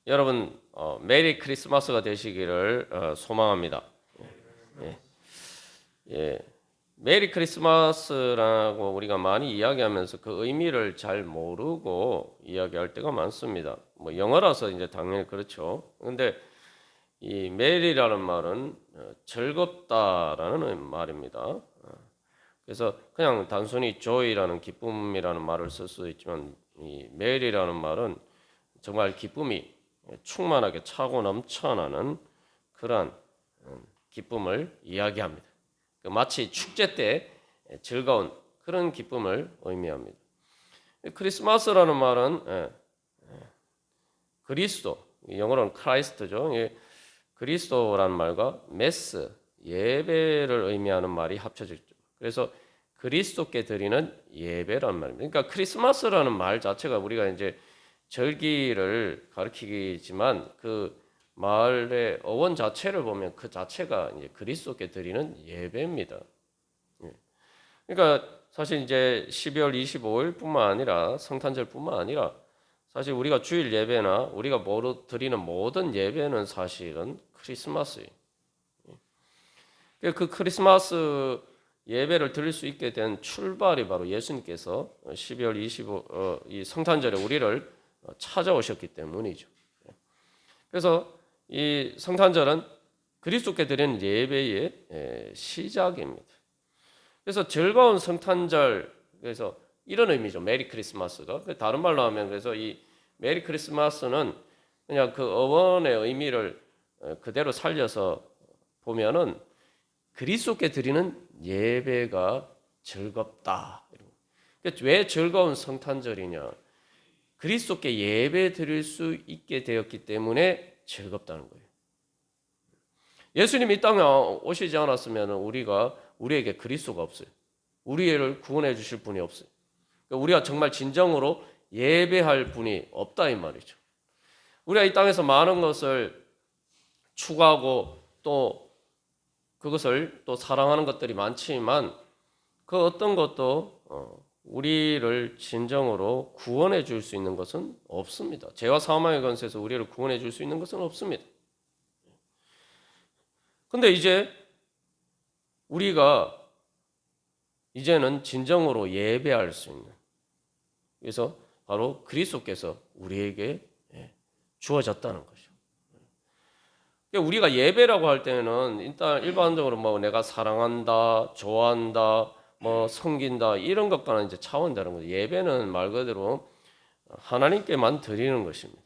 여러분 메리 크리스마스가 되시기를 소망합니다. 예, 예. 메리 크리스마스라고 우리가 많이 이야기하면서 그 의미를 잘 모르고 이야기할 때가 많습니다. 뭐 영어라서 이제 당연히 그렇죠. 근데 이 메리라는 말은 즐겁다라는 말입니다. 그래서 그냥 단순히 joy라는 기쁨이라는 말을 쓸 수도 있지만 이 메리라는 말은 정말 기쁨이 충만하게 차고 넘쳐나는 그러한 기쁨을 이야기합니다. 마치 축제 때 즐거운 그런 기쁨을 의미합니다. 크리스마스라는 말은 그리스도, 영어로는 크라이스트죠. 그리스도라는 말과 메스, 예배를 의미하는 말이 합쳐졌죠. 그래서 그리스도께 드리는 예배라는 말입니다. 그러니까 크리스마스라는 말 자체가 우리가 이제 절기를 가리키지만 그 말의 어원 자체를 보면 그 자체가 이제 그리스도께 드리는 예배입니다. 그러니까 사실 이제 12월 25일뿐만 아니라 성탄절뿐만 아니라 사실 우리가 주일 예배나 우리가 드리는 모든 예배는 사실은 크리스마스예요. 그 크리스마스 예배를 드릴 수 있게 된 출발이 바로 예수님께서 12월 25 이 성탄절에 우리를 찾아오셨기 때문이죠. 그래서 이 성탄절은 그리스도께 드리는 예배의 시작입니다. 그래서 즐거운 성탄절, 그래서 이런 의미죠. 메리 크리스마스가. 다른 말로 하면 그래서 이 메리 크리스마스는 그냥 그 어원의 의미를 그대로 살려서 보면은 그리스도께 드리는 예배가 즐겁다. 왜 즐거운 성탄절이냐? 그리스도께 예배 드릴 수 있게 되었기 때문에 즐겁다는 거예요. 예수님이 이 땅에 오시지 않았으면 우리에게 그리스도가 없어요. 우리를 구원해 주실 분이 없어요. 그러니까 우리가 정말 진정으로 예배할 분이 없다 이 말이죠. 우리가 이 땅에서 많은 것을 추구하고 또 그것을 또 사랑하는 것들이 많지만 그 어떤 것도 우리를 진정으로 구원해 줄 수 있는 것은 없습니다. 죄와 사망의 권세에서 우리를 구원해 줄 수 있는 것은 없습니다. 근데 이제 우리가 이제는 진정으로 예배할 수 있는, 그래서 바로 그리스도께서 우리에게 주어졌다는 거죠. 우리가 예배라고 할 때는 일단 일반적으로 뭐 내가 사랑한다, 좋아한다, 뭐 섬긴다 이런 것과는 이제 차원이 다른 거죠. 예배는 말 그대로 하나님께만 드리는 것입니다.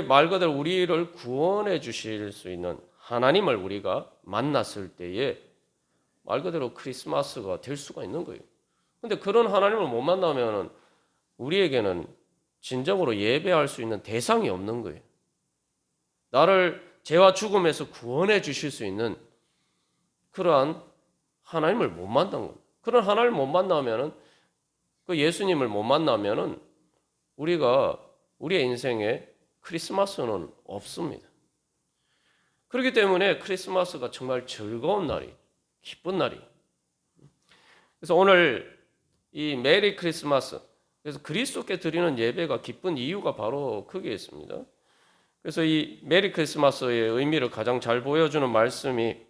말 그대로 우리를 구원해 주실 수 있는 하나님을 우리가 만났을 때에 말 그대로 크리스마스가 될 수가 있는 거예요. 근데 그런 하나님을 못 만나면 우리에게는 진정으로 예배할 수 있는 대상이 없는 거예요. 나를 죄와 죽음에서 구원해 주실 수 있는 그러한 하나님을 못 만난 거예요. 그런 하나님을 못 만나면은 그 예수님을 못 만나면은 우리가 우리의 인생에 크리스마스는 없습니다. 그렇기 때문에 크리스마스가 정말 즐거운 날이, 기쁜 날이. 그래서 오늘 이 메리 크리스마스, 그래서 그리스도께 드리는 예배가 기쁜 이유가 바로 거기에 있습니다. 그래서 이 메리 크리스마스의 의미를 가장 잘 보여주는 말씀이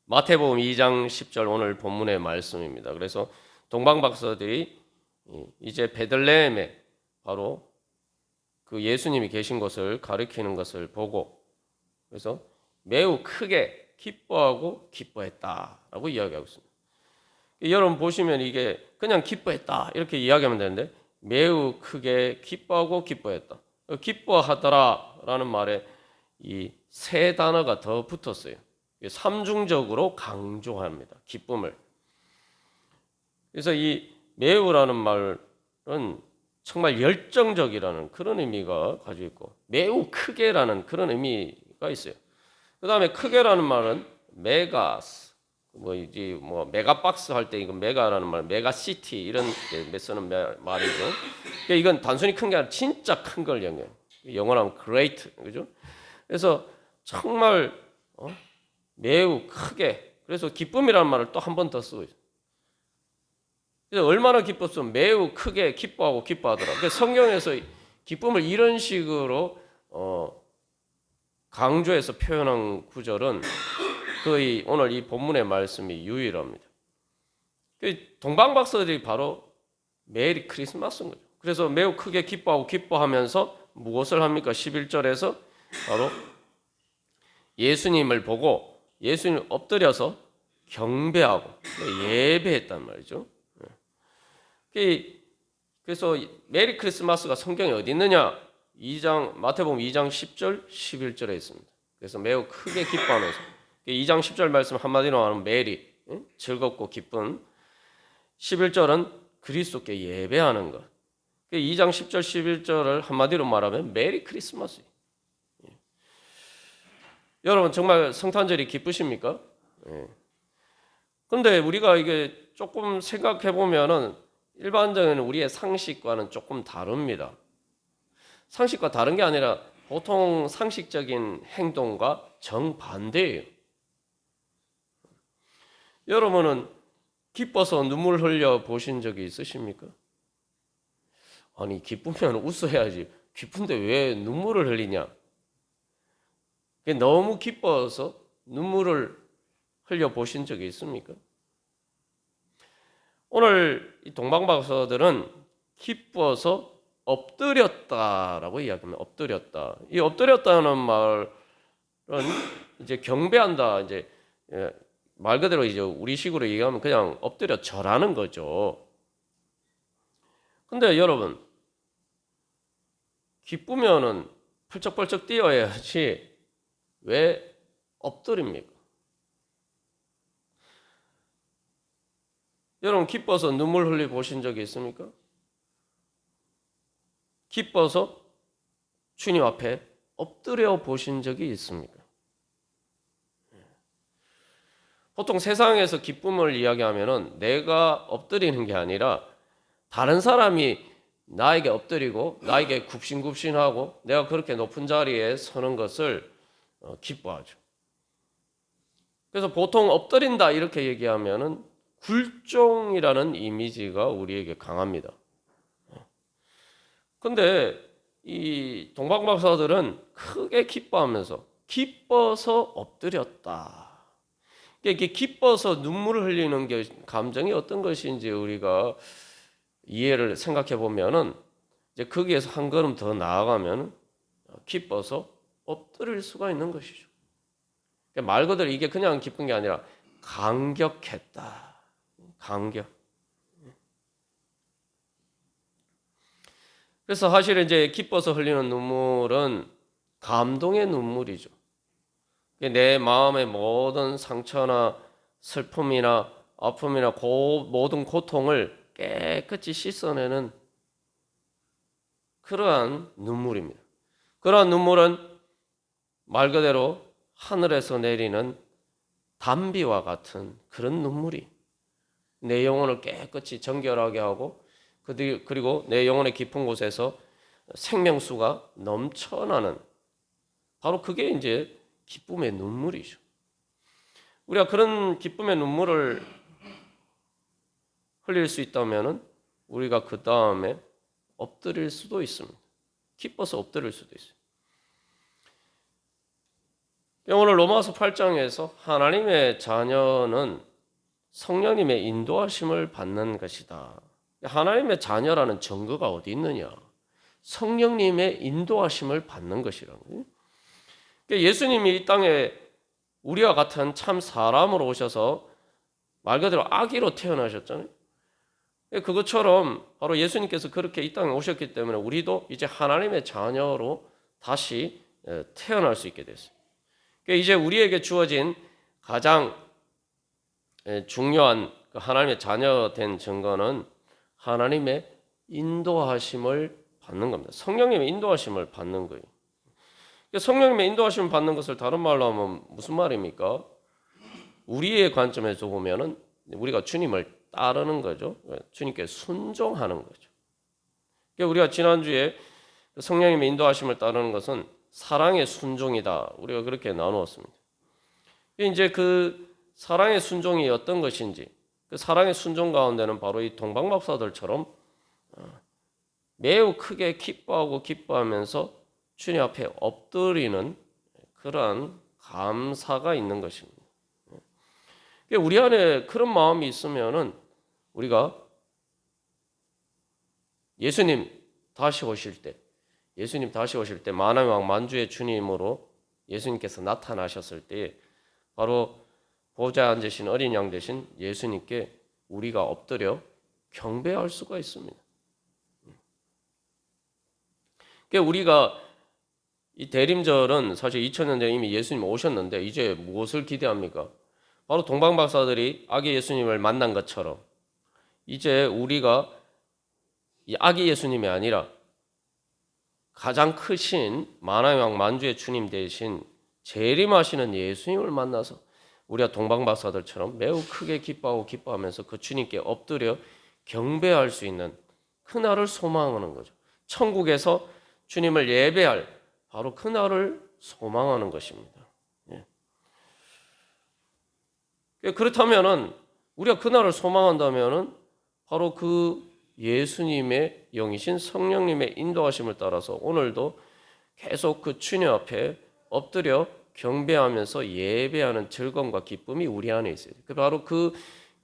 마태복음 2장 10절 오늘 본문의 말씀입니다. 그래서 동방박사들이 이제 베들레헴에 바로 그 예수님이 계신 것을 가리키는 것을 보고 그래서 매우 크게 기뻐하고 기뻐했다라고 이야기하고 있습니다. 여러분 보시면 이게 그냥 기뻐했다 이렇게 이야기하면 되는데 매우 크게 기뻐하고 기뻐했다. 기뻐하더라라는 말에 이 세 단어가 더 붙었어요. 삼중적으로 강조합니다. 기쁨을. 그래서 이 매우라는 말은 정말 열정적이라는 그런 의미가 가지고 있고 매우 크게라는 그런 의미가 있어요. 그 다음에 크게라는 말은 메가스, 뭐 메가박스 할 때 이거 메가라는 말, 메가시티 이런 데 쓰는 말이죠. 그러니까 이건 단순히 큰 게 아니라 진짜 큰 걸 얘기해요. 영어로 하면 great, 그죠? 그래서 정말 매우 크게. 그래서 기쁨이라는 말을 또 한 번 더 쓰고 있어요. 그래서 얼마나 기뻤으면 매우 크게 기뻐하고 기뻐하더라. 그래서 성경에서 기쁨을 이런 식으로 강조해서 표현한 구절은 거의 오늘 이 본문의 말씀이 유일합니다. 동방박사들이 바로 메리 크리스마스인 거죠. 그래서 매우 크게 기뻐하고 기뻐하면서 무엇을 합니까? 11절에서 바로 예수님을 보고 예수님 엎드려서 경배하고 예배했단 말이죠. 그래서 메리 크리스마스가 성경에 어디 있느냐? 마태복음 2장 10절 11절에 있습니다. 그래서 매우 크게 기뻐하면서 2장 10절 말씀 한마디로 하면 메리, 즐겁고 기쁜. 11절은 그리스도께 예배하는 것. 2장 10절 11절을 한마디로 말하면 메리 크리스마스. 여러분 정말 성탄절이 기쁘십니까? 그런데 우리가 이게 조금 생각해 보면은 일반적인 우리의 상식과는 조금 다릅니다. 상식과 다른 게 아니라 보통 상식적인 행동과 정반대예요. 여러분은 기뻐서 눈물 흘려 보신 적이 있으십니까? 아니 기쁘면 웃어야지. 기쁜데 왜 눈물을 흘리냐? 너무 기뻐서 눈물을 흘려 보신 적이 있습니까? 오늘 이 동방박사들은 기뻐서 엎드렸다라고 이야기합니다. 엎드렸다. 이 엎드렸다는 말은 이제 경배한다. 이제 말 그대로 이제 우리식으로 얘기하면 그냥 엎드려 절하는 거죠. 근데 여러분 기쁘면은 펄쩍펄쩍 뛰어야지 왜 엎드립니까? 여러분 기뻐서 눈물 흘려 보신 적이 있습니까? 기뻐서 주님 앞에 엎드려 보신 적이 있습니까? 보통 세상에서 기쁨을 이야기하면은 내가 엎드리는 게 아니라 다른 사람이 나에게 엎드리고 나에게 굽신굽신하고 내가 그렇게 높은 자리에 서는 것을 기뻐하죠. 그래서 보통 엎드린다 이렇게 얘기하면은 굴종이라는 이미지가 우리에게 강합니다. 근데 이 동방박사들은 크게 기뻐하면서 기뻐서 엎드렸다. 이게 기뻐서 눈물을 흘리는 게 감정이 어떤 것인지 우리가 이해를 생각해 보면은 이제 거기에서 한 걸음 더 나아가면 기뻐서 엎드릴 수가 있는 것이죠. 말 그대로 이게 그냥 기쁜 게 아니라 감격했다. 감격. 그래서 사실 이제 기뻐서 흘리는 눈물은 감동의 눈물이죠. 내 마음의 모든 상처나 슬픔이나 아픔이나 모든 고통을 깨끗이 씻어내는 그러한 눈물입니다. 그러한 눈물은 말 그대로 하늘에서 내리는 단비와 같은 그런 눈물이 내 영혼을 깨끗이 정결하게 하고 그리고 내 영혼의 깊은 곳에서 생명수가 넘쳐나는 바로 그게 이제 기쁨의 눈물이죠. 우리가 그런 기쁨의 눈물을 흘릴 수 있다면 우리가 그 다음에 엎드릴 수도 있습니다. 기뻐서 엎드릴 수도 있어요. 오늘 로마서 8장에서 하나님의 자녀는 성령님의 인도하심을 받는 것이다. 하나님의 자녀라는 증거가 어디 있느냐? 성령님의 인도하심을 받는 것이라는 거예요. 예수님이 이 땅에 우리와 같은 참 사람으로 오셔서 말 그대로 아기로 태어나셨잖아요. 그것처럼 바로 예수님께서 그렇게 이 땅에 오셨기 때문에 우리도 이제 하나님의 자녀로 다시 태어날 수 있게 됐어요. 이제 우리에게 주어진 가장 중요한 하나님의 자녀 된 증거는 하나님의 인도하심을 받는 겁니다. 성령님의 인도하심을 받는 거예요. 성령님의 인도하심을 받는 것을 다른 말로 하면 무슨 말입니까? 우리의 관점에서 보면은 우리가 주님을 따르는 거죠. 주님께 순종하는 거죠. 우리가 지난주에 성령님의 인도하심을 따르는 것은 사랑의 순종이다. 우리가 그렇게 나누었습니다. 이제 그 사랑의 순종이 어떤 것인지 그 사랑의 순종 가운데는 바로 이 동방박사들처럼 매우 크게 기뻐하면서 주님 앞에 엎드리는 그러한 감사가 있는 것입니다. 우리 안에 그런 마음이 있으면은 우리가 예수님 다시 오실 때 만왕의 왕 만주의 주님으로 예수님께서 나타나셨을 때 바로 보좌에 앉으신 어린 양 대신 예수님께 우리가 엎드려 경배할 수가 있습니다. 우리가 이 대림절은 사실 2000년 전에 이미 예수님 오셨는데 이제 무엇을 기대합니까? 바로 동방박사들이 아기 예수님을 만난 것처럼 이제 우리가 이 아기 예수님이 아니라 가장 크신 만왕의 왕 만주의 주님 대신 재림하시는 예수님을 만나서 우리가 동방박사들처럼 매우 크게 기뻐하면서 그 주님께 엎드려 경배할 수 있는 그날을 소망하는 거죠. 천국에서 주님을 예배할 바로 그날을 소망하는 것입니다. 그렇다면은 우리가 그날을 소망한다면은 바로 그 예수님의 영이신 성령님의 인도하심을 따라서 오늘도 계속 그 주님 앞에 엎드려 경배하면서 예배하는 즐거움과 기쁨이 우리 안에 있어요. 바로 그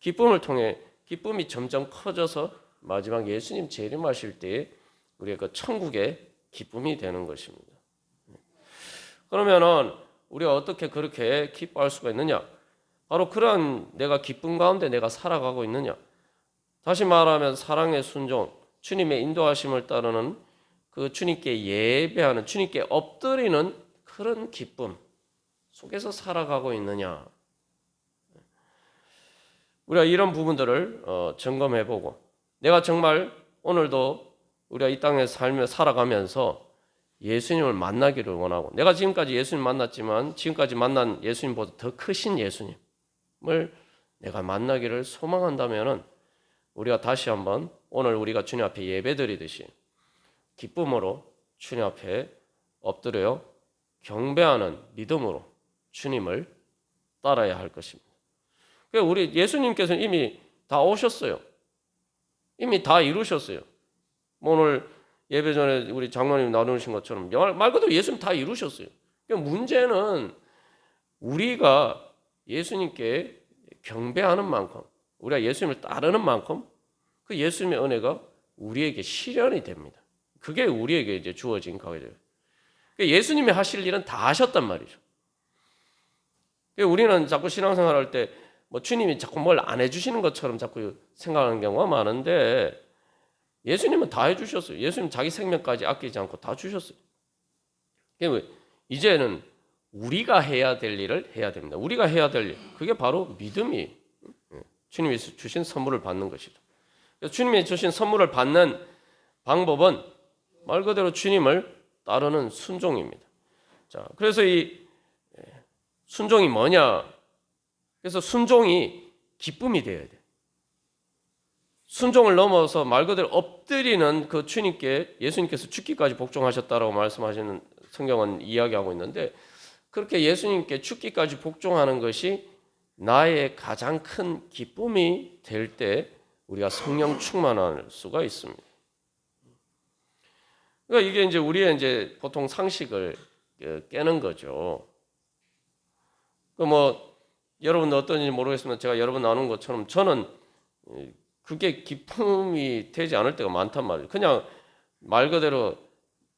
기쁨을 통해 기쁨이 점점 커져서 마지막 예수님 재림하실 때에 우리가 그 천국의 기쁨이 되는 것입니다. 그러면은 우리가 어떻게 그렇게 기뻐할 수가 있느냐? 바로 그러한 내가 기쁨 가운데 내가 살아가고 있느냐? 다시 말하면 사랑의 순종, 주님의 인도하심을 따르는 그 주님께 예배하는, 주님께 엎드리는 그런 기쁨 속에서 살아가고 있느냐? 우리가 이런 부분들을 점검해보고 내가 정말 오늘도 우리가 이 땅에 살아가면서 예수님을 만나기를 원하고 내가 지금까지 예수님 만났지만 지금까지 만난 예수님보다 더 크신 예수님을 내가 만나기를 소망한다면은 우리가 다시 한번 오늘 우리가 주님 앞에 예배드리듯이 기쁨으로 주님 앞에 엎드려 경배하는 믿음으로 주님을 따라야 할 것입니다. 우리 예수님께서는 이미 다 오셨어요. 이미 다 이루셨어요. 오늘 예배 전에 우리 장로님 나누신 것처럼 말 그대로 예수님 다 이루셨어요. 문제는 우리가 예수님께 경배하는 만큼 우리가 예수님을 따르는 만큼 그 예수님의 은혜가 우리에게 실현이 됩니다. 그게 우리에게 이제 주어진 거예요. 예수님이 하실 일은 다 하셨단 말이죠. 우리는 자꾸 신앙생활할 때 뭐 주님이 자꾸 뭘 안 해주시는 것처럼 자꾸 생각하는 경우가 많은데 예수님은 다 해주셨어요. 예수님 자기 생명까지 아끼지 않고 다 주셨어요. 이제는 우리가 해야 될 일을 해야 됩니다. 우리가 해야 될 일, 그게 바로 믿음이 주님이 주신 선물을 받는 것이죠. 주님이 주신 선물을 받는 방법은 말 그대로 주님을 따르는 순종입니다. 자, 그래서 이 순종이 뭐냐? 그래서 순종이 기쁨이 되어야 돼. 순종을 넘어서 말 그대로 엎드리는 그 주님께 예수님께서 죽기까지 복종하셨다라고 말씀하시는 성경은 이야기하고 있는데 그렇게 예수님께 죽기까지 복종하는 것이 나의 가장 큰 기쁨이 될 때 우리가 성령 충만할 수가 있습니다. 그러니까 이게 이제 우리의 이제 보통 상식을 깨는 거죠. 여러분 어떤지 모르겠지만 제가 여러 번 나눈 것처럼 저는 그게 기쁨이 되지 않을 때가 많단 말이에요. 그냥 말 그대로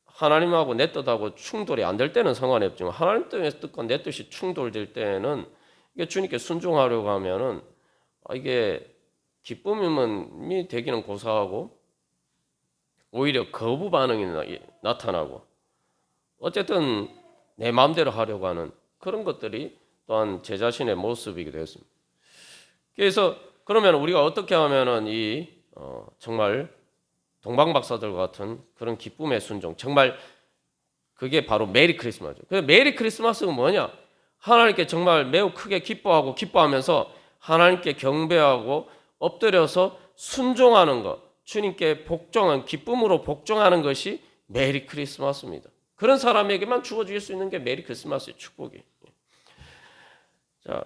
하나님하고 내 뜻하고 충돌이 안 될 때는 상관이 없지만 하나님 뜻과 내 뜻이 충돌될 때는 이게 주님께 순종하려고 하면은 이게 기쁨이 되기는 고사하고 오히려 거부 반응이 나타나고 어쨌든 내 마음대로 하려고 하는 그런 것들이 또한 제 자신의 모습이기도 했습니다. 그래서 그러면 우리가 어떻게 하면은 정말 동방박사들 같은 그런 기쁨의 순종, 정말 그게 바로 메리 크리스마스죠. 그래서 메리 크리스마스가 뭐냐? 하나님께 정말 매우 크게 기뻐하면서 하나님께 경배하고 엎드려서 순종하는 것, 주님께 기쁨으로 복종하는 것이 메리 크리스마스입니다. 그런 사람에게만 주어질 수 있는 게 메리 크리스마스의 축복이에요. 자,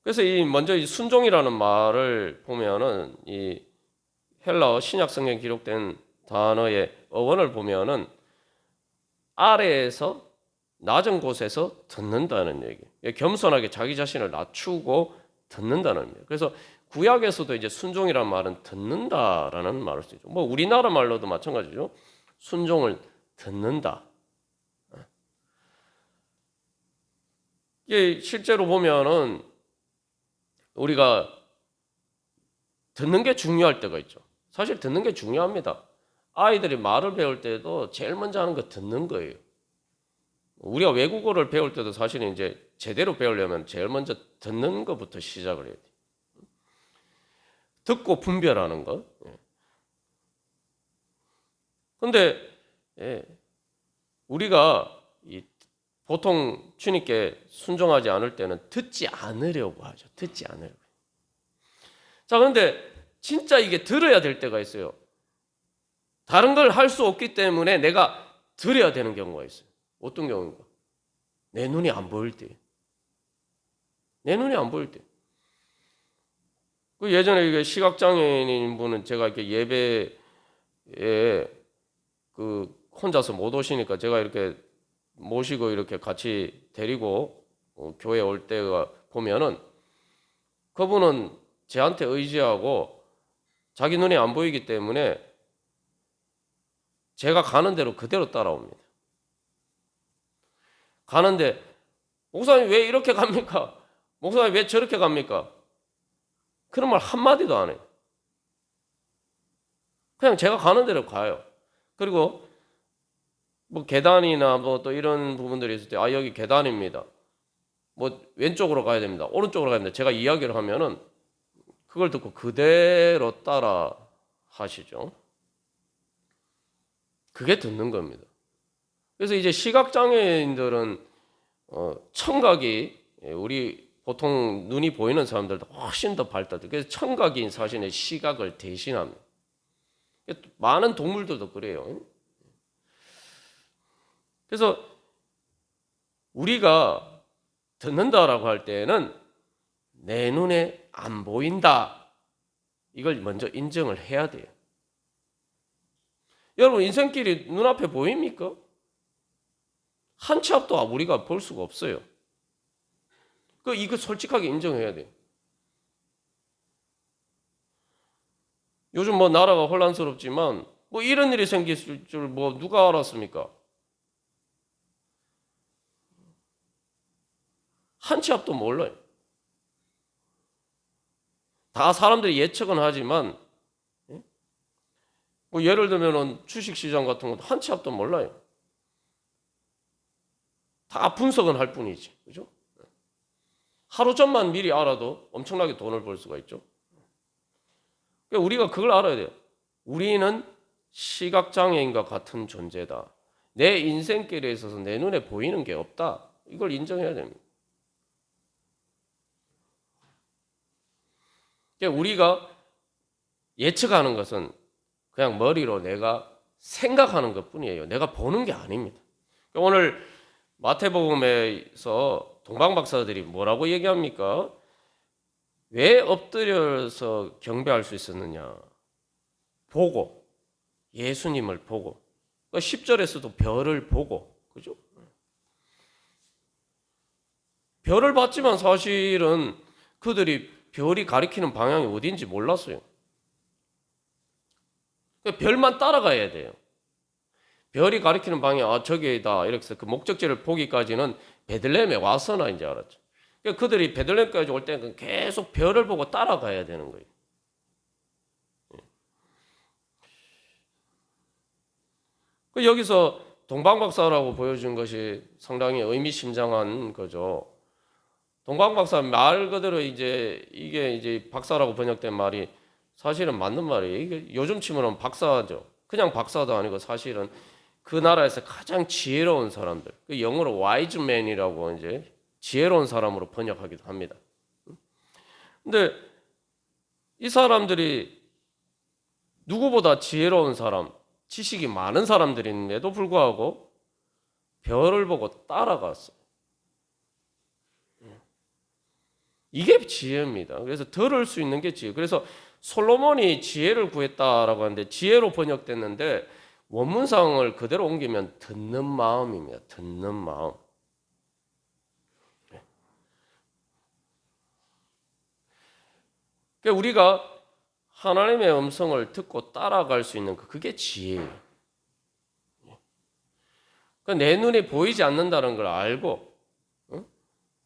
그래서 먼저 이 순종이라는 말을 보면은 이 헬라어 신약 성경에 기록된 단어의 어원을 보면은 아래에서 낮은 곳에서 듣는다는 얘기. 겸손하게 자기 자신을 낮추고 듣는다는 얘기. 그래서 구약에서도 이제 순종이란 말은 듣는다라는 말을 쓰죠. 뭐 우리나라 말로도 마찬가지죠. 순종을 듣는다. 이게 실제로 보면은 우리가 듣는 게 중요할 때가 있죠. 사실 듣는 게 중요합니다. 아이들이 말을 배울 때도 제일 먼저 하는 거 듣는 거예요. 우리가 외국어를 배울 때도 사실은 이제 제대로 배우려면 제일 먼저 듣는 것부터 시작을 해야 돼. 듣고 분별하는 거. 근데 우리가 보통 주님께 순종하지 않을 때는 듣지 않으려고 하죠. 듣지 않으려고. 자, 그런데 진짜 이게 들어야 될 때가 있어요. 다른 걸 할 수 없기 때문에 내가 들어야 되는 경우가 있어요. 어떤 경우인가? 내 눈이 안 보일 때. 내 눈이 안 보일 때. 그 예전에 이게 시각장애인인 분은 제가 이렇게 예배에 그 혼자서 못 오시니까 제가 이렇게 모시고 이렇게 같이 데리고 교회 올 때가 보면은 그분은 저한테 의지하고 자기 눈이 안 보이기 때문에 제가 가는 대로 그대로 따라옵니다. 가는데 목사님 왜 이렇게 갑니까? 목사님 왜 저렇게 갑니까? 그런 말 한마디도 안 해요. 그냥 제가 가는 대로 가요. 그리고 뭐 계단이나 뭐 또 이런 부분들이 있을 때 여기 계단입니다. 뭐 왼쪽으로 가야 됩니다. 오른쪽으로 가야 됩니다. 제가 이야기를 하면은 그걸 듣고 그대로 따라 하시죠. 그게 듣는 겁니다. 그래서 이제 시각장애인들은 청각이 우리 보통 눈이 보이는 사람들도 훨씬 더 발달돼. 그래서 청각인 사실은 시각을 대신합니다. 많은 동물들도 그래요. 그래서 우리가 듣는다라고 할 때는 내 눈에 안 보인다. 이걸 먼저 인정을 해야 돼요. 여러분 인생길이 눈앞에 보입니까? 한 치 앞도 우리가 볼 수가 없어요. 이거 솔직하게 인정해야 돼요. 요즘 뭐 나라가 혼란스럽지만 뭐 이런 일이 생길 줄 뭐 누가 알았습니까? 한 치 앞도 몰라요. 다 사람들이 예측은 하지만 뭐 예를 들면 주식시장 같은 것도 한 치 앞도 몰라요. 다 분석은 할 뿐이지. 그죠? 하루 전만 미리 알아도 엄청나게 돈을 벌 수가 있죠. 그러니까 우리가 그걸 알아야 돼요. 우리는 시각장애인과 같은 존재다. 내 인생길에 있어서 내 눈에 보이는 게 없다. 이걸 인정해야 됩니다. 그러니까 우리가 예측하는 것은 그냥 머리로 내가 생각하는 것뿐이에요. 내가 보는 게 아닙니다. 그러니까 오늘 마태복음에서 동방박사들이 뭐라고 얘기합니까? 왜 엎드려서 경배할 수 있었느냐? 보고, 예수님을 보고. 10절에서도 별을 보고, 그죠? 별을 봤지만 사실은 그들이 별이 가리키는 방향이 어딘지 몰랐어요. 별만 따라가야 돼요. 별이 가리키는 방향, 저기다 이렇게 해서 그 목적지를 보기까지는 베들레헴에 와서나 이제 알았죠. 그러니까 그들이 베들레헴까지 올 때는 계속 별을 보고 따라가야 되는 거예요. 여기서 동방박사라고 보여준 것이 상당히 의미심장한 거죠. 동방박사 말 그대로 이게 이제 박사라고 번역된 말이 사실은 맞는 말이에요. 이게 요즘 치면은 박사죠. 그냥 박사도 아니고 사실은 그 나라에서 가장 지혜로운 사람들. 그 영어로 wise man이라고 이제 지혜로운 사람으로 번역하기도 합니다. 근데 이 사람들이 누구보다 지혜로운 사람, 지식이 많은 사람들인데도 불구하고 별을 보고 따라갔어요. 이게 지혜입니다. 그래서 들을 수 있는 게 지혜. 그래서 솔로몬이 지혜를 구했다라고 하는데 지혜로 번역됐는데 원문상을 그대로 옮기면 듣는 마음입니다. 듣는 마음. 그러니까 우리가 하나님의 음성을 듣고 따라갈 수 있는 그게 지혜예요. 그러니까 내 눈에 보이지 않는다는 걸 알고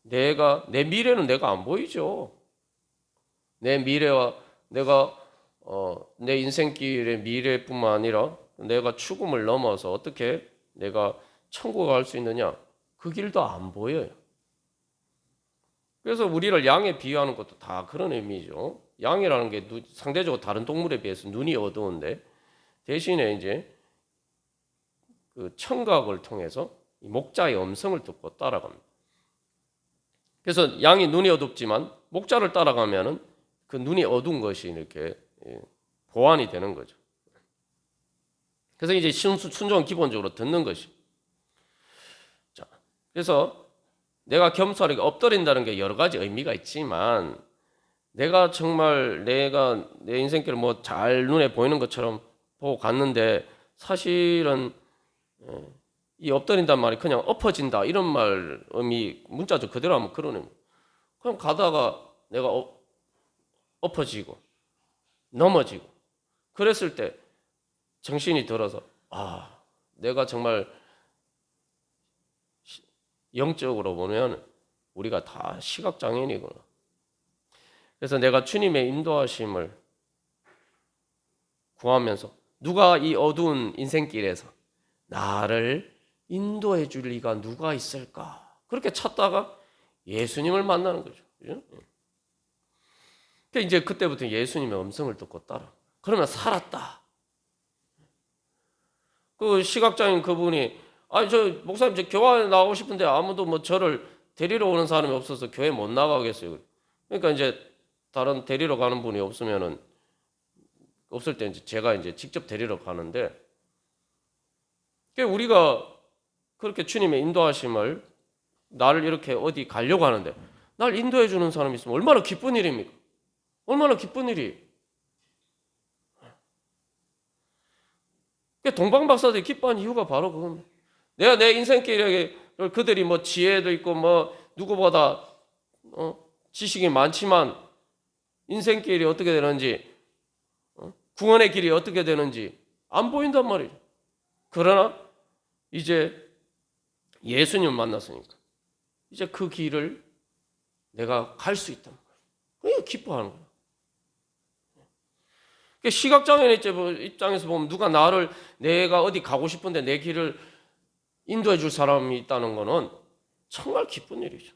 내 미래는 내가 안 보이죠. 내 미래와 내가 내 인생길의 미래뿐만 아니라 내가 죽음을 넘어서 어떻게 내가 천국에 갈 수 있느냐, 그 길도 안 보여요. 그래서 우리를 양에 비유하는 것도 다 그런 의미죠. 양이라는 게 상대적으로 다른 동물에 비해서 눈이 어두운데 대신에 이제 그 청각을 통해서 목자의 음성을 듣고 따라갑니다. 그래서 양이 눈이 어둡지만 목자를 따라가면은 그 눈이 어두운 것이 이렇게 보완이 되는 거죠. 그래서 이제 순종은 기본적으로 듣는 것이. 자, 그래서 내가 겸손하게 엎드린다는 게 여러 가지 의미가 있지만 내가 정말 내가 내 인생길을 뭐 잘 눈에 보이는 것처럼 보고 갔는데 사실은 이 엎드린단 말이 그냥 엎어진다 이런 말 의미 문자적 그대로 하면 그런 의미. 그럼 가다가 내가 엎어지고 넘어지고 그랬을 때 정신이 들어서 내가 정말 영적으로 보면 우리가 다 시각장애인이구나. 그래서 내가 주님의 인도하심을 구하면서 누가 이 어두운 인생길에서 나를 인도해 줄 리가 누가 있을까? 그렇게 찾다가 예수님을 만나는 거죠. 그죠? 그러니까 이제 그때부터 예수님의 음성을 듣고 따라. 그러면 살았다. 그 시각장애인 그분이 저 목사님 저 교회 나가고 싶은데 아무도 뭐 저를 데리러 오는 사람이 없어서 교회 못 나가겠어요. 그러니까 이제 다른 데리러 가는 분이 없으면은 없을 때 이제 제가 이제 직접 데리러 가는데 우리가 그렇게 주님의 인도하심을 나를 이렇게 어디 가려고 하는데 날 인도해 주는 사람이 있으면 얼마나 기쁜 일입니까? 얼마나 기쁜 일이. 동방박사들이 기뻐한 이유가 바로 그겁니다. 내가 내 인생길에 그들이 뭐 지혜도 있고 뭐 누구보다 지식이 많지만 인생길이 어떻게 되는지 구원의 길이 어떻게 되는지 안 보인단 말이죠. 그러나 이제 예수님을 만났으니까 이제 그 길을 내가 갈 수 있단 말이에요. 기뻐하는 거예요. 시각장애인 입장에서 보면 누가 내가 어디 가고 싶은데 내 길을 인도해 줄 사람이 있다는 거는 정말 기쁜 일이죠.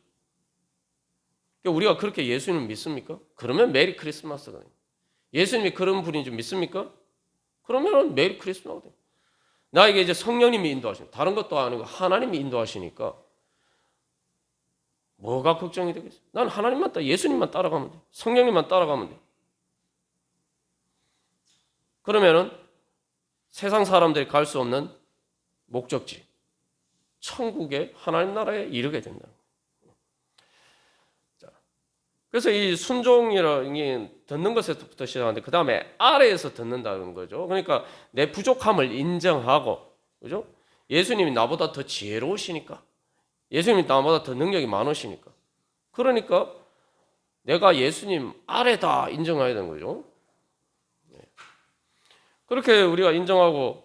우리가 그렇게 예수님을 믿습니까? 그러면 메리 크리스마스가 돼요. 예수님이 그런 분인 줄 믿습니까? 그러면 메리 크리스마스가 돼요. 나에게 이제 성령님이 인도하시는, 다른 것도 아니고 하나님이 인도하시니까 뭐가 걱정이 되겠어요? 난 하나님만 예수님만 따라가면 돼. 성령님만 따라가면 돼. 그러면은 세상 사람들이 갈 수 없는 목적지, 천국의 하나님 나라에 이르게 된다. 자, 그래서 이 순종이라는 게 듣는 것에서부터 시작하는데 그 다음에 아래에서 듣는다는 거죠. 그러니까 내 부족함을 인정하고, 그죠? 예수님이 나보다 더 지혜로우시니까, 예수님이 나보다 더 능력이 많으시니까, 그러니까 내가 예수님 아래다 인정해야 되는 거죠. 그렇게 우리가 인정하고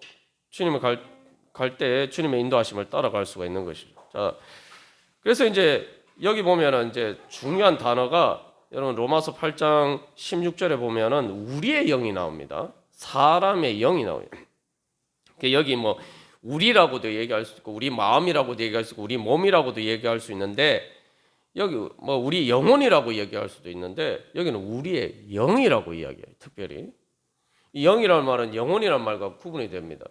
주님을 갈 때 주님의 인도하심을 따라갈 수가 있는 것이죠. 자, 그래서 이제 여기 보면은 이제 중요한 단어가 여러분 로마서 8장 16절에 보면은 우리의 영이 나옵니다. 사람의 영이 나와요. 여기 뭐 우리라고도 얘기할 수 있고 우리 마음이라고도 얘기할 수 있고 우리 몸이라고도 얘기할 수 있는데 여기 뭐 우리 영혼이라고 얘기할 수도 있는데 여기는 우리의 영이라고 이야기해요. 특별히. 이 영이라는 말은 영혼이라는 말과 구분이 됩니다.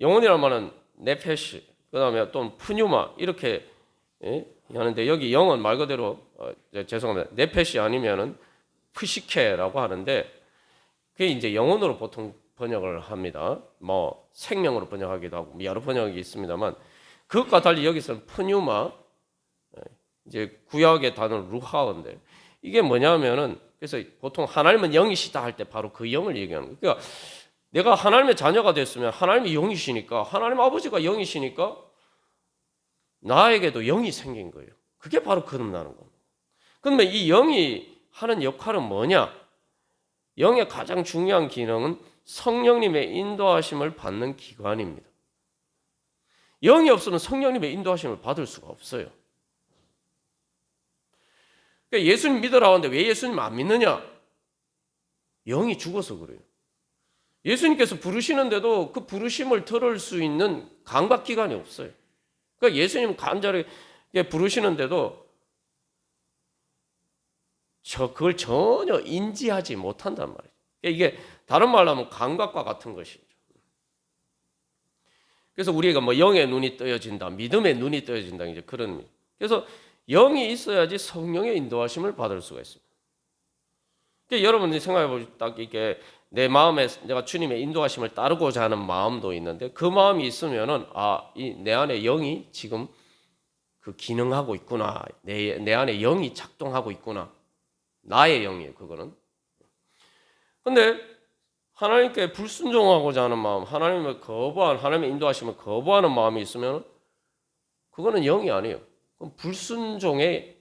영혼이라는 말은 네페시, 그 다음에 또 푸뉴마 이렇게 하는데 여기 영은 말 그대로 죄송합니다. 네페시 아니면은 푸시케라고 하는데 그게 이제 영혼으로 보통 번역을 합니다. 뭐 생명으로 번역하기도 하고 여러 번역이 있습니다만 그것과 달리 여기서는 푸뉴마 이제 구약의 단어는 루하인데 이게 뭐냐면은 그래서 보통 하나님은 영이시다 할 때 바로 그 영을 얘기하는 거예요. 그러니까 내가 하나님의 자녀가 됐으면 하나님이 영이시니까, 하나님 아버지가 영이시니까 나에게도 영이 생긴 거예요. 그게 바로 거듭나는 겁니다. 그러면 이 영이 하는 역할은 뭐냐? 영의 가장 중요한 기능은 성령님의 인도하심을 받는 기관입니다. 영이 없으면 성령님의 인도하심을 받을 수가 없어요. 그러니까 예수님 믿으라고 하는데 왜 예수님 안 믿느냐? 영이 죽어서 그래요. 예수님께서 부르시는데도 그 부르심을 들을 수 있는 감각기관이 없어요. 그러니까 예수님 간절히 부르시는데도 그걸 전혀 인지하지 못한단 말이에요. 그러니까 이게 다른 말로 하면 감각과 같은 것이죠. 그래서 우리가 뭐 영의 눈이 떠여진다, 믿음의 눈이 떠여진다, 이제 그런 의미. 그래서 영이 있어야지 성령의 인도하심을 받을 수가 있습니다. 그러니까 여러분들이 생각해 보시면 딱 이게 내 마음에 내가 주님의 인도하심을 따르고자 하는 마음도 있는데 그 마음이 있으면은 내 안에 영이 지금 그 기능하고 있구나. 내 안에 영이 작동하고 있구나. 나의 영이에요, 그거는. 근데 하나님께 불순종하고자 하는 마음, 하나님의 인도하심을 거부하는 마음이 있으면 그거는 영이 아니에요. 그럼 불순종의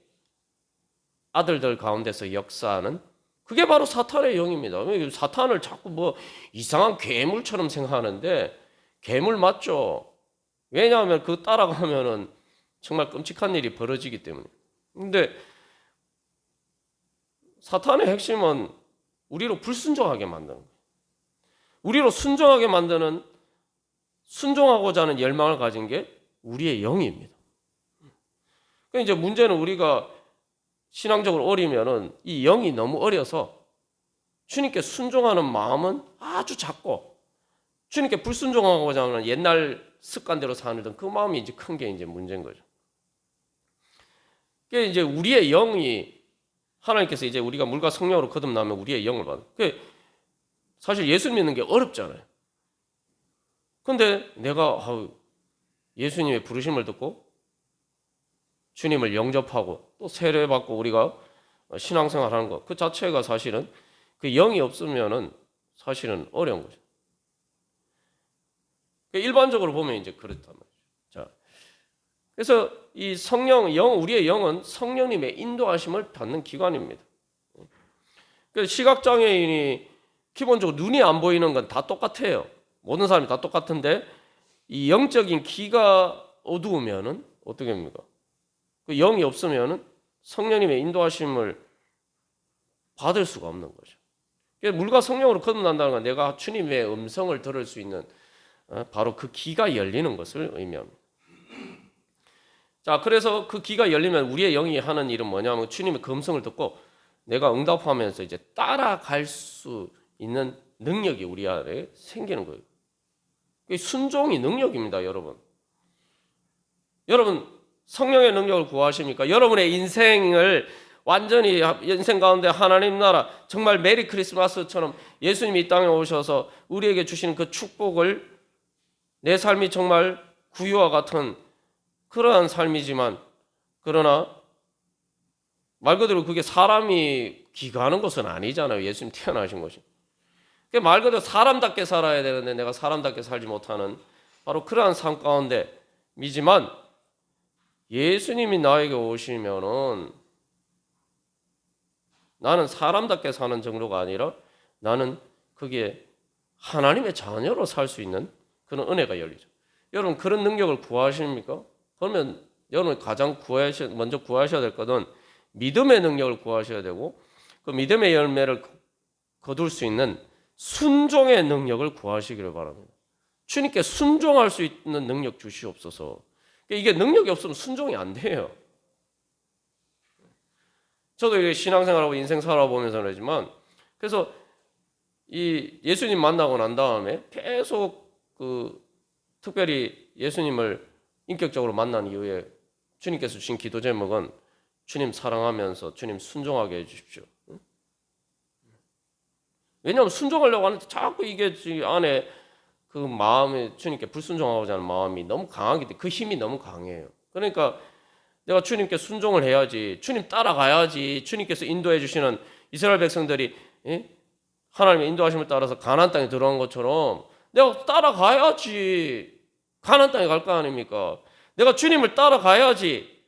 아들들 가운데서 역사하는 그게 바로 사탄의 영입니다. 사탄을 자꾸 뭐 이상한 괴물처럼 생각하는데 괴물 맞죠? 왜냐하면 그 따라가면은 정말 끔찍한 일이 벌어지기 때문에. 근데 사탄의 핵심은 우리로 불순종하게 만드는 거예요. 우리로 순종하게 만드는 순종하고자 하는 열망을 가진 게 우리의 영입니다. 그러니까 이제 문제는 우리가 신앙적으로 어리면은 이 영이 너무 어려서 주님께 순종하는 마음은 아주 작고 주님께 불순종하고자 하는 옛날 습관대로 사는 그 마음이 이제 큰 게 이제 문제인 거죠. 그러니까 이제 우리의 영이 하나님께서 이제 우리가 물과 성령으로 거듭나면 우리의 영을 받아요. 그러니까 사실 예수 믿는 게 어렵잖아요. 근데 내가 예수님의 부르심을 듣고 주님을 영접하고 또 세례받고 우리가 신앙생활하는 것 그 자체가 사실은 그 영이 없으면은 사실은 어려운 거죠. 일반적으로 보면 이제 그렇단 말이죠. 자, 그래서 이 우리의 영은 성령님의 인도하심을 받는 기관입니다. 시각장애인이 기본적으로 눈이 안 보이는 건 다 똑같아요. 모든 사람이 다 똑같은데 이 영적인 귀가 어두우면은 어떻게 합니까? 그 영이 없으면은 성령님의 인도하심을 받을 수가 없는 거죠. 물과 성령으로 거듭난다는 건 내가 주님의 음성을 들을 수 있는 바로 그 귀가 열리는 것을 의미합니다. 자, 그래서 그 귀가 열리면 우리의 영이 하는 일은 뭐냐면 주님의 그 음성을 듣고 내가 응답하면서 이제 따라갈 수 있는 능력이 우리 안에 생기는 거예요. 순종이 능력입니다, 여러분. 여러분 성령의 능력을 구하십니까? 여러분의 인생을 완전히 인생 가운데 하나님 나라 정말 메리 크리스마스처럼 예수님이 이 땅에 오셔서 우리에게 주시는 그 축복을 내 삶이 정말 구유와 같은 그러한 삶이지만 그러나 말 그대로 그게 사람이 기가하는 것은 아니잖아요. 예수님 태어나신 것이. 말 그대로 사람답게 살아야 되는데 내가 사람답게 살지 못하는 바로 그러한 삶 가운데 미지만 예수님이 나에게 오시면은 나는 사람답게 사는 정도가 아니라 나는 그게 하나님의 자녀로 살 수 있는 그런 은혜가 열리죠. 여러분 그런 능력을 구하십니까? 그러면 여러분 가장 먼저 구하셔야 될 것은 믿음의 능력을 구하셔야 되고 그 믿음의 열매를 거둘 수 있는 순종의 능력을 구하시기를 바랍니다. 주님께 순종할 수 있는 능력 주시옵소서. 이게 능력이 없으면 순종이 안 돼요. 저도 이렇게 신앙생활하고 인생 살아보면서 그러지만 그래서 이 예수님 만나고 난 다음에 계속 특별히 예수님을 인격적으로 만난 이후에 주님께서 주신 기도 제목은 주님 사랑하면서 주님 순종하게 해주십시오. 왜냐하면 순종하려고 하는데 자꾸 이게 안에 그 마음이 주님께 불순종하고자 하는 마음이 너무 강하기 때문에 그 힘이 너무 강해요. 그러니까 내가 주님께 순종을 해야지, 주님 따라가야지, 주님께서 인도해 주시는 이스라엘 백성들이 하나님의 인도하심을 따라서 가나안 땅에 들어간 것처럼 내가 따라가야지 가나안 땅에 갈 거 아닙니까? 내가 주님을 따라가야지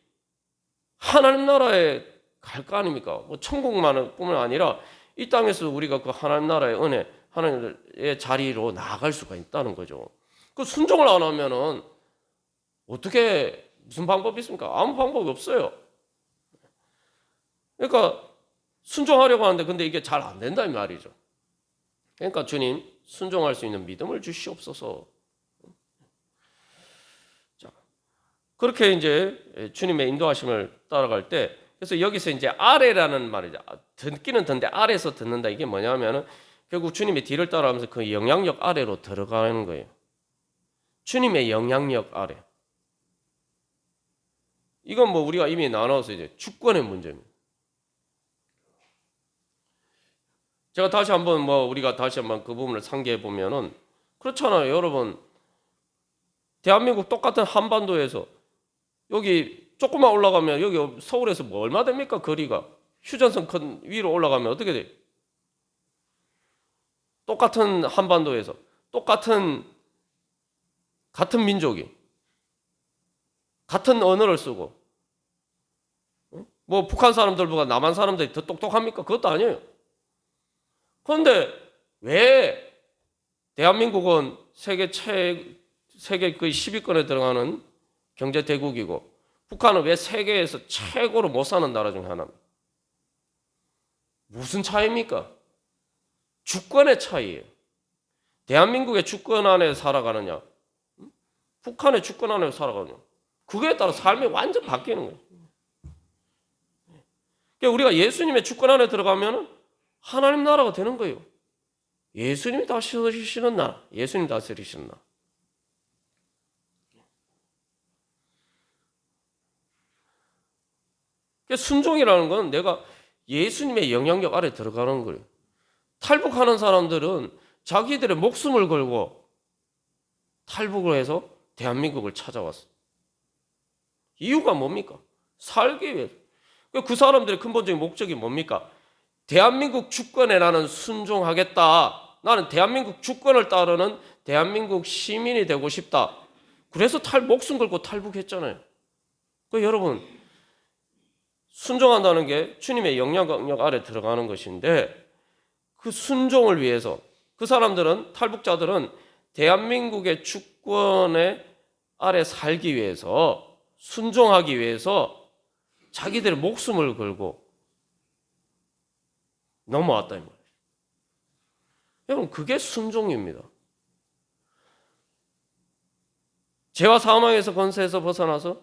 하나님 나라에 갈 거 아닙니까? 뭐 천국만뿐만 아니라 이 땅에서 우리가 그 하나님 나라의 은혜, 하나님의 자리로 나아갈 수가 있다는 거죠. 그 순종을 안 하면은 어떻게 무슨 방법이 있습니까? 아무 방법이 없어요. 그러니까 순종하려고 하는데 근데 이게 잘 안 된다 이 말이죠. 그러니까 주님 순종할 수 있는 믿음을 주시옵소서. 자, 그렇게 이제 주님의 인도하심을 따라갈 때 그래서 여기서 이제 아래라는 말이죠. 듣기는 듣는데 아래에서 듣는다 이게 뭐냐면은 결국 주님의 뒤를 따라가면서 그 영향력 아래로 들어가는 거예요. 주님의 영향력 아래. 이건 뭐 우리가 이미 나눠서 이제 주권의 문제입니다. 제가 다시 한번 우리가 다시 한번 그 부분을 상기해 보면은 그렇잖아요, 여러분. 대한민국 똑같은 한반도에서 여기 조금만 올라가면 여기 서울에서 뭐 얼마 됩니까? 거리가 휴전선 큰 위로 올라가면 어떻게 돼? 똑같은 한반도에서 같은 민족이 같은 언어를 쓰고 뭐 북한 사람들보다 남한 사람들이 더 똑똑합니까? 그것도 아니에요. 그런데 왜 대한민국은 세계 그 10위권에 들어가는 경제 대국이고 북한은 왜 세계에서 최고로 못 사는 나라 중 하나입니다. 무슨 차이입니까? 주권의 차이예요. 대한민국의 주권 안에 살아가느냐 북한의 주권 안에 살아가느냐 그거에 따라 삶이 완전 바뀌는 거예요. 그러니까 우리가 예수님의 주권 안에 들어가면 하나님 나라가 되는 거예요. 예수님이 다스리시는 나라, 예수님 다스리시는 나라. 그러니까 순종이라는 건 내가 예수님의 영향력 아래 들어가는 거예요. 탈북하는 사람들은 자기들의 목숨을 걸고 탈북을 해서 대한민국을 찾아왔어요. 이유가 뭡니까? 살기 위해서. 그 사람들의 근본적인 목적이 뭡니까? 대한민국 주권에 나는 순종하겠다. 나는 대한민국 주권을 따르는 대한민국 시민이 되고 싶다. 그래서 목숨 걸고 탈북했잖아요. 여러분 순종한다는 게 주님의 영향력 아래 들어가는 것인데 그 순종을 위해서 그 사람들은 탈북자들은 대한민국의 주권에 아래 살기 위해서 순종하기 위해서 자기들의 목숨을 걸고 넘어왔다 이 말이에요. 여러분 그게 순종입니다. 죄와 사망에서 권세에서 벗어나서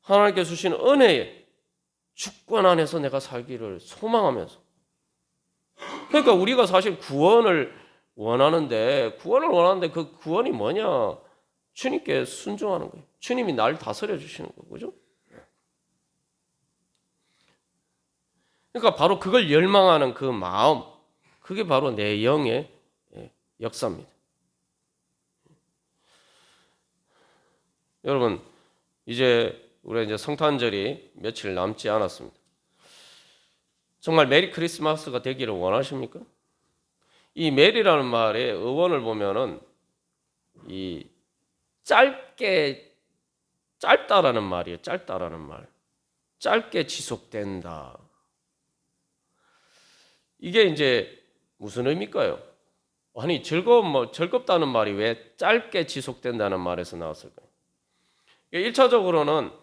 하나님께 주신 은혜의 주권 안에서 내가 살기를 소망하면서 그러니까 우리가 사실 구원을 원하는데 그 구원이 뭐냐? 주님께 순종하는 거예요. 주님이 날 다스려 주시는 거죠. 그죠? 그러니까 바로 그걸 열망하는 그 마음, 그게 바로 내 영의 역사입니다. 여러분, 우리가 이제 성탄절이 며칠 남지 않았습니다. 정말 메리 크리스마스가 되기를 원하십니까? 이 메리라는 말의 어원을 보면은 이 짧다라는 말이에요. 짧다라는 말. 짧게 지속된다. 이게 이제 무슨 의미일까요? 아니 즐겁다는 말이 왜 짧게 지속된다는 말에서 나왔을까요? 1차적으로는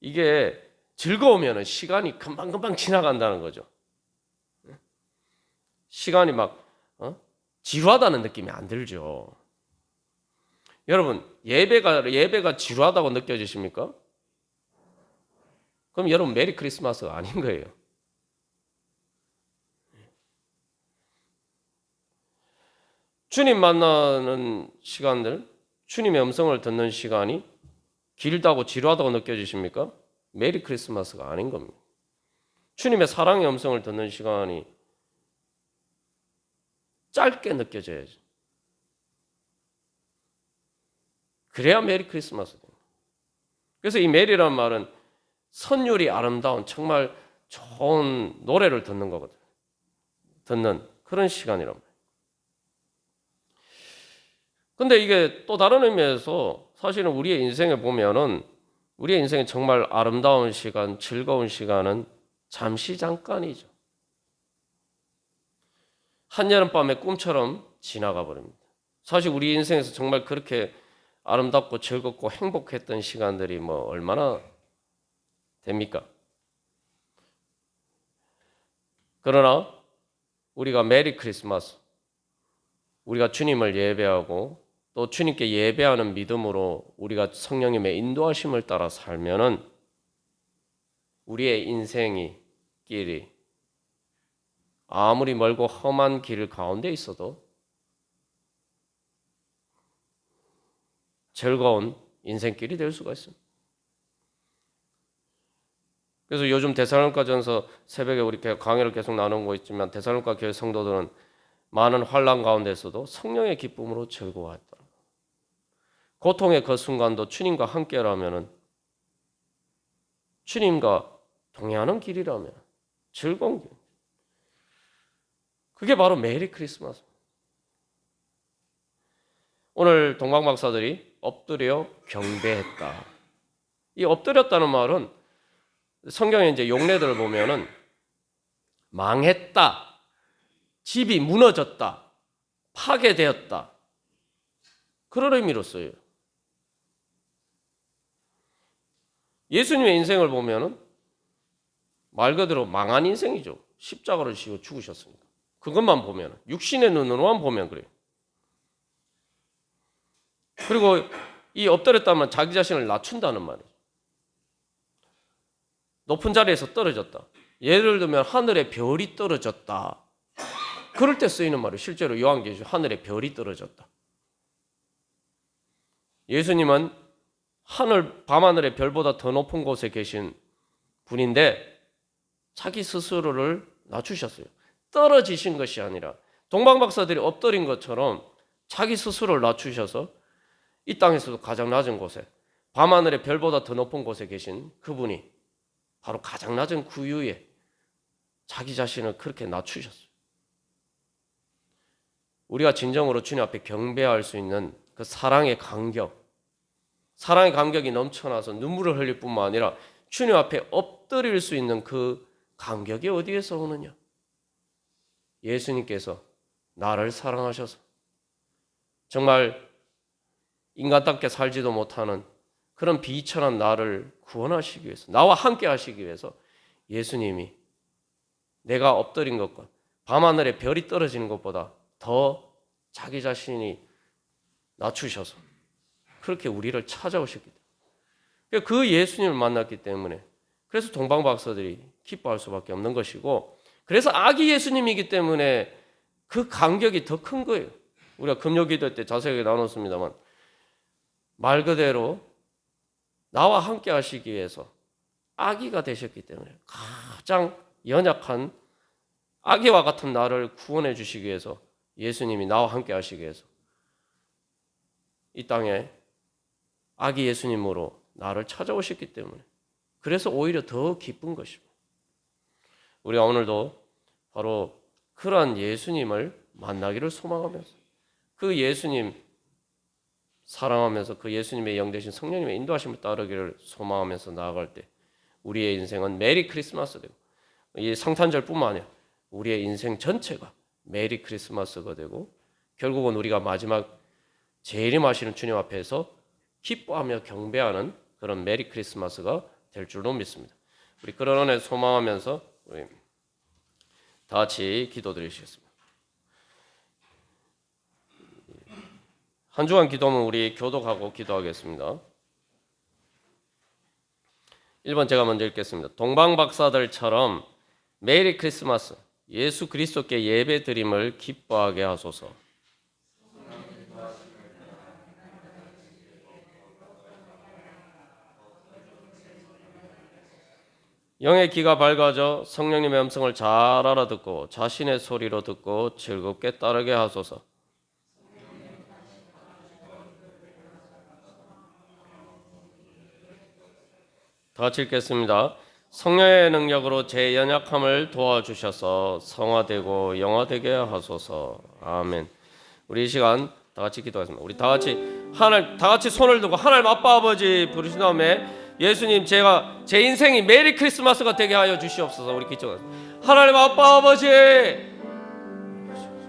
이게 즐거우면 시간이 금방금방 지나간다는 거죠. 시간이 막 지루하다는 느낌이 안 들죠. 여러분 예배가 지루하다고 느껴지십니까? 그럼 여러분 메리 크리스마스가 아닌 거예요. 주님 만나는 시간들, 주님의 음성을 듣는 시간이 길다고 지루하다고 느껴지십니까? 메리 크리스마스가 아닌 겁니다. 주님의 사랑의 음성을 듣는 시간이 짧게 느껴져야죠. 그래야 메리 크리스마스입니다. 그래서 이 메리라는 말은 선율이 아름다운 정말 좋은 노래를 듣는 거거든요. 듣는 그런 시간이란 말이에요. 근데 이게 또 다른 의미에서 사실은 우리의 인생에 보면은 우리의 인생에 정말 아름다운 시간, 즐거운 시간은 잠시 잠깐이죠. 한여름밤의 꿈처럼 지나가 버립니다. 사실 우리 인생에서 정말 그렇게 아름답고 즐겁고 행복했던 시간들이 뭐 얼마나 됩니까? 그러나 우리가 메리 크리스마스, 우리가 주님을 예배하고 또 주님께 예배하는 믿음으로 우리가 성령님의 인도하심을 따라 살면은 우리의 인생이 길이 아무리 멀고 험한 길 가운데 있어도 즐거운 인생길이 될 수가 있습니다. 그래서 요즘 데살로니가전서 새벽에 우리 강의를 계속 나누고 있지만 데살로니가 교회 성도들은 많은 환난 가운데서도 성령의 기쁨으로 즐거워했다. 고통의 그 순간도 주님과 함께라면은 주님과 동행하는 길이라면 즐거운 길. 그게 바로 메리 크리스마스. 오늘 동방 박사들이 엎드려 경배했다. 이 엎드렸다는 말은 성경에 이제 용례들을 보면은 망했다, 집이 무너졌다, 파괴되었다 그런 의미로 써요. 예수님의 인생을 보면은 말 그대로 망한 인생이죠. 십자가를 지고 죽으셨으니까. 그것만 보면 육신의 눈으로만 보면 그래요. 그리고 이 엎드렸다면 자기 자신을 낮춘다는 말이에요. 높은 자리에서 떨어졌다. 예를 들면 하늘에 별이 떨어졌다. 그럴 때 쓰이는 말이에요. 실제로 요한계시록 하늘에 별이 떨어졌다. 예수님은 밤하늘의 별보다 더 높은 곳에 계신 분인데 자기 스스로를 낮추셨어요. 떨어지신 것이 아니라 동방박사들이 엎드린 것처럼 자기 스스로를 낮추셔서 이 땅에서도 가장 낮은 곳에 밤하늘의 별보다 더 높은 곳에 계신 그분이 바로 가장 낮은 구유에 자기 자신을 그렇게 낮추셨어요. 우리가 진정으로 주님 앞에 경배할 수 있는 그 사랑의 감격이 넘쳐나서 눈물을 흘릴 뿐만 아니라 주님 앞에 엎드릴 수 있는 그 감격이 어디에서 오느냐? 예수님께서 나를 사랑하셔서 정말 인간답게 살지도 못하는 그런 비천한 나를 구원하시기 위해서, 나와 함께 하시기 위해서 예수님이 내가 엎드린 것과 밤하늘에 별이 떨어지는 것보다 더 자기 자신이 낮추셔서 그렇게 우리를 찾아오셨기 때문에 그 예수님을 만났기 때문에 그래서 동방박사들이 기뻐할 수밖에 없는 것이고 그래서 아기 예수님이기 때문에 그 감격이 더 큰 거예요. 우리가 금요기도 때 자세하게 나눴습니다만 말 그대로 나와 함께 하시기 위해서 아기가 되셨기 때문에 가장 연약한 아기와 같은 나를 구원해 주시기 위해서 예수님이 나와 함께 하시기 위해서 이 땅에 아기 예수님으로 나를 찾아오셨기 때문에 그래서 오히려 더 기쁜 것입니다. 우리가 오늘도 바로 그러한 예수님을 만나기를 소망하면서 그 예수님 사랑하면서 그 예수님의 영 되신 성령님의 인도하심을 따르기를 소망하면서 나아갈 때 우리의 인생은 메리 크리스마스 되고 이 성탄절뿐만 아니라 우리의 인생 전체가 메리 크리스마스가 되고 결국은 우리가 마지막 재림하시는 주님 앞에서 기뻐하며 경배하는 그런 메리 크리스마스가 될 줄로 믿습니다. 우리 그런 은혜 소망하면서 우리 다 같이 기도드리시겠습니다. 한 주간 기도는 우리 교독하고 기도하겠습니다. 1번 제가 먼저 읽겠습니다. 동방박사들처럼 메리 크리스마스 예수 그리스도께 예배드림을 기뻐하게 하소서. 영의 귀가 밝아져 성령님의 음성을 잘 알아듣고 자신의 소리로 듣고 즐겁게 따르게 하소서. 다 같이 읽겠습니다. 성령의 능력으로 제 연약함을 도와주셔서 성화되고 영화되게 하소서. 아멘. 우리 이 시간 다 같이 기도하겠습니다. 우리 다 같이 손을 들고 하나님 아빠 아버지 부르신 다음에 예수님 제가 제 인생이 메리 크리스마스가 되게 하여 주시옵소서. 우리 기도하겠습니다. 하나님 아빠 아버지